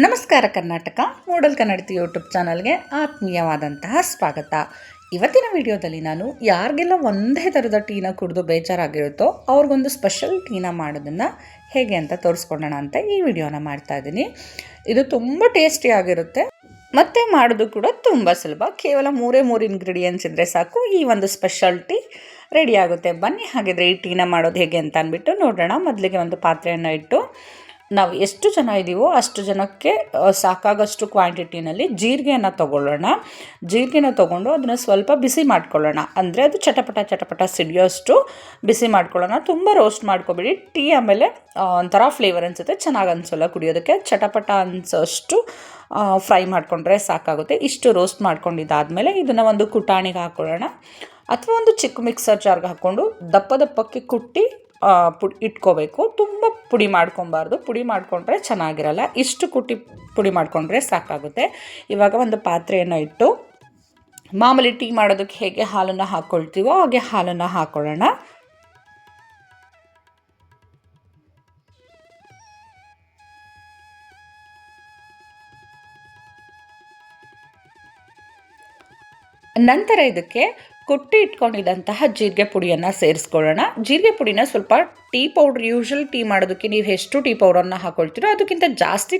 ನಮಸ್ಕಾರ ಕರ್ನಾಟಕ ಮೂಡಲ್ ಕನ್ನಡತಿ ಯೂಟ್ಯೂಬ್ ಚಾನಲ್ಗೆ ಆತ್ಮೀಯವಾದಂತಹ ಸ್ವಾಗತ. ಇವತ್ತಿನ ವಿಡಿಯೋದಲ್ಲಿ ನಾನು ಯಾರಿಗೆಲ್ಲ ಒಂದೇ ಥರದ ಟೀನ ಕುಡಿದು ಬೇಜಾರಾಗಿರುತ್ತೋ ಅವ್ರಿಗೊಂದು ಸ್ಪೆಷಲ್ ಟೀನ ಮಾಡೋದನ್ನು ಹೇಗೆ ಅಂತ ತೋರಿಸ್ಕೊಡೋಣ ಅಂತ ಈ ವಿಡಿಯೋನ ಮಾಡ್ತಾ ಇದ್ದೀನಿ. ಇದು ತುಂಬ ಟೇಸ್ಟಿಯಾಗಿರುತ್ತೆ ಮತ್ತು ಮಾಡೋದು ಕೂಡ ತುಂಬ ಸುಲಭ. ಕೇವಲ ಮೂರೇ ಇಂಗ್ರೀಡಿಯೆಂಟ್ಸ್ ಇದ್ದರೆ ಸಾಕು, ಈ ಒಂದು ಸ್ಪೆಷಲ್ ಟೀ ರೆಡಿ ಆಗುತ್ತೆ. ಬನ್ನಿ ಹಾಗಿದ್ರೆ ಈ ಟೀನ ಮಾಡೋದು ಹೇಗೆ ಅಂತ ಅಂದ್ಬಿಟ್ಟು ನೋಡೋಣ. ಮೊದಲಿಗೆ ಒಂದು ಪಾತ್ರೆಯನ್ನು ಇಟ್ಟು ನಾವು ಎಷ್ಟು ಜನ ಇದ್ದೀವೋ ಅಷ್ಟು ಜನಕ್ಕೆ ಸಾಕಾಗಷ್ಟು ಕ್ವಾಂಟಿಟಿನಲ್ಲಿ ಜೀರಿಗೆಯನ್ನು ತೊಗೊಳ್ಳೋಣ. ಜೀರಿಗೆನ ತೊಗೊಂಡು ಅದನ್ನು ಸ್ವಲ್ಪ ಬಿಸಿ ಮಾಡ್ಕೊಳ್ಳೋಣ. ಅಂದರೆ ಅದು ಚಟಪಟ ಸಿಡಿಯೋಷ್ಟು ಬಿಸಿ ಮಾಡ್ಕೊಳ್ಳೋಣ. ತುಂಬ ರೋಸ್ಟ್ ಮಾಡ್ಕೊಬೇಡಿ, ಟೀ ಆಮೇಲೆ ಒಂಥರ ಫ್ಲೇವರ್ ಅನಿಸುತ್ತೆ, ಚೆನ್ನಾಗಿ ಅನಿಸೋಲ್ಲ ಕುಡಿಯೋದಕ್ಕೆ. ಚಟಪಟ ಅನಿಸೋಷ್ಟು ಫ್ರೈ ಮಾಡಿಕೊಂಡ್ರೆ ಸಾಕಾಗುತ್ತೆ. ಇಷ್ಟು ರೋಸ್ಟ್ ಮಾಡ್ಕೊಂಡಿದ್ದಾದಮೇಲೆ ಇದನ್ನು ಒಂದು ಕುಟಾಣಿಗೆ ಹಾಕ್ಕೊಳ್ಳೋಣ, ಅಥವಾ ಒಂದು ಚಿಕ್ಕ ಮಿಕ್ಸರ್ ಜಾರ್ಗೆ ಹಾಕ್ಕೊಂಡು ದಪ್ಪಕ್ಕೆ ಕುಟ್ಟಿ ಇಟ್ಕೋಬೇಕು. ತುಂಬ ಪುಡಿ ಮಾಡ್ಕೊಬಾರ್ದು, ಪುಡಿ ಮಾಡಿಕೊಂಡ್ರೆ ಚೆನ್ನಾಗಿರಲ್ಲ. ಇಷ್ಟು ಕುಟ್ಟಿ ಪುಡಿ ಮಾಡಿಕೊಂಡ್ರೆ ಸಾಕಾಗುತ್ತೆ. ಇವಾಗ ಒಂದು ಪಾತ್ರೆಯನ್ನು ಇಟ್ಟು ಮಾಮೂಲಿ ಟೀ ಮಾಡೋದಕ್ಕೆ ಹೇಗೆ ಹಾಲನ್ನು ಹಾಕ್ಕೊಳ್ತೀವೋ ಹಾಗೆ ಹಾಲನ್ನು ಹಾಕ್ಕೊಳ್ಳೋಣ. ನಂತರ ಇದಕ್ಕೆ ಕುಟ್ಟಿ ಇಟ್ಕೊಂಡಿದ್ದಂತಹ ಜೀರಿಗೆ ಪುಡಿಯನ್ನು ಸೇರಿಸ್ಕೊಳ್ಳೋಣ. ಜೀರಿಗೆ ಪುಡಿನ ಸ್ವಲ್ಪ ಟೀ ಪೌಡ್ರ್, ಯೂಶ್ವಲ್ ಟೀ ಮಾಡೋದಕ್ಕೆ ನೀವು ಎಷ್ಟು ಟೀ ಪೌಡರನ್ನ ಹಾಕ್ಕೊಳ್ತೀರೋ ಅದಕ್ಕಿಂತ ಜಾಸ್ತಿ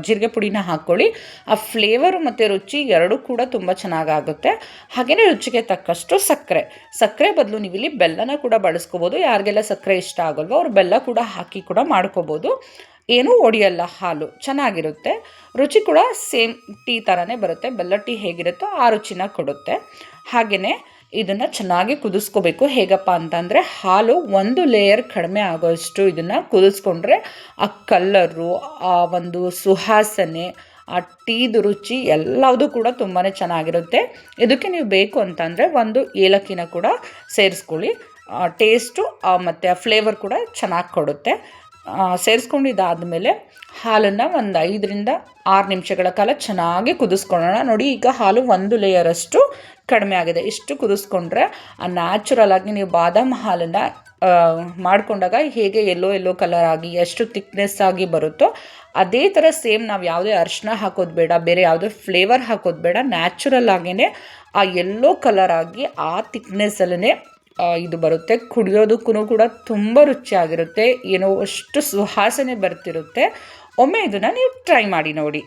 ಜೀರಿಗೆ ಪುಡಿನ ಹಾಕ್ಕೊಳ್ಳಿ. ಆ ಫ್ಲೇವರು ಮತ್ತು ರುಚಿ ಎರಡೂ ಕೂಡ ತುಂಬ ಚೆನ್ನಾಗಾಗುತ್ತೆ. ಹಾಗೆಯೇ ರುಚಿಗೆ ತಕ್ಕಷ್ಟು ಸಕ್ಕರೆ ಬದಲು ನೀವು ಇಲ್ಲಿ ಬೆಲ್ಲನ ಕೂಡ ಬಳಸ್ಕೋಬೋದು. ಯಾರಿಗೆಲ್ಲ ಸಕ್ಕರೆ ಇಷ್ಟ ಆಗೋಲ್ವೋ ಅವ್ರು ಬೆಲ್ಲ ಕೂಡ ಹಾಕಿ ಕೂಡ ಮಾಡ್ಕೋಬೋದು. ಏನೂ ಒಡೆಯಲ್ಲ, ಹಾಲು ಚೆನ್ನಾಗಿರುತ್ತೆ. ರುಚಿ ಕೂಡ ಸೇಮ್ ಟೀ ಥರನೇ ಬರುತ್ತೆ. ಬೆಲ್ಲ ಟೀ ಹೇಗಿರುತ್ತೋ ಆ ರುಚಿನ ಕೊಡುತ್ತೆ. ಹಾಗೆಯೇ ಇದನ್ನು ಚೆನ್ನಾಗಿ ಕುದಿಸ್ಕೋಬೇಕು. ಹೇಗಪ್ಪ ಅಂತಂದರೆ ಹಾಲು ಒಂದು ಲೇಯರ್ ಕಡಿಮೆ ಆಗೋಷ್ಟು ಇದನ್ನು ಕುದಿಸ್ಕೊಂಡ್ರೆ ಆ ಕಲ್ಲರು, ಆ ಒಂದು ಸುವಾಸನೆ, ಆ ಟೀದು ರುಚಿ ಎಲ್ಲದೂ ಕೂಡ ತುಂಬಾ ಚೆನ್ನಾಗಿರುತ್ತೆ. ಇದಕ್ಕೆ ನೀವು ಬೇಕು ಅಂತಂದರೆ ಒಂದು ಏಲಕ್ಕಿನ ಕೂಡ ಸೇರಿಸ್ಕೊಳ್ಳಿ. ಟೇಸ್ಟು ಮತ್ತು ಆ ಫ್ಲೇವರ್ ಕೂಡ ಚೆನ್ನಾಗಿ ಕೊಡುತ್ತೆ. ಸೇರಿಸ್ಕೊಂಡಿದ್ದಾದಮೇಲೆ ಹಾಲನ್ನು ಒಂದು 5-6 ನಿಮಿಷಗಳ ಕಾಲ ಚೆನ್ನಾಗಿ ಕುದಿಸ್ಕೊಳ್ಳೋಣ. ನೋಡಿ, ಈಗ ಹಾಲು ಒಂದು ಲೇಯರಷ್ಟು ಕಡಿಮೆ ಆಗಿದೆ. ಇಷ್ಟು ಕುದಿಸ್ಕೊಂಡ್ರೆ ಆ ನ್ಯಾಚುರಲ್ ಆಗಿ ನೀವು ಬಾದಾಮ್ ಹಾಲನ್ನು ಮಾಡಿಕೊಂಡಾಗ ಹೇಗೆ ಎಲ್ಲೋ ಕಲರ್ ಆಗಿ ಎಷ್ಟು ಥಿಕ್ನೆಸ್ ಆಗಿ ಬರುತ್ತೋ ಅದೇ ಥರ ಸೇಮ್ ನಾವು ಯಾವುದೇ ಅರಿಶಿನ ಹಾಕೋದು ಬೇಡ, ಬೇರೆ ಯಾವುದೇ ಫ್ಲೇವರ್ ಹಾಕೋದು ಬೇಡ. ನ್ಯಾಚುರಲ್ ಆಗಿಯೇ ಆ ಎಲ್ಲೋ ಕಲರ್ ಆಗಿ ಆ ಥಿಕ್ನೆಸ್ಸಲ್ಲೇ ಇದು ಬರುತ್ತೆ. ಕುಡಿಯೋದಕ್ಕೂ ಕೂಡ ತುಂಬ ರುಚಿಯಾಗಿರುತ್ತೆ. ಏನೋ ಅಷ್ಟು ಸುವಾಸನೆ ಬರ್ತಿರುತ್ತೆ. ಒಮ್ಮೆ ಇದನ್ನು ನೀವು ಟ್ರೈ ಮಾಡಿ ನೋಡಿ.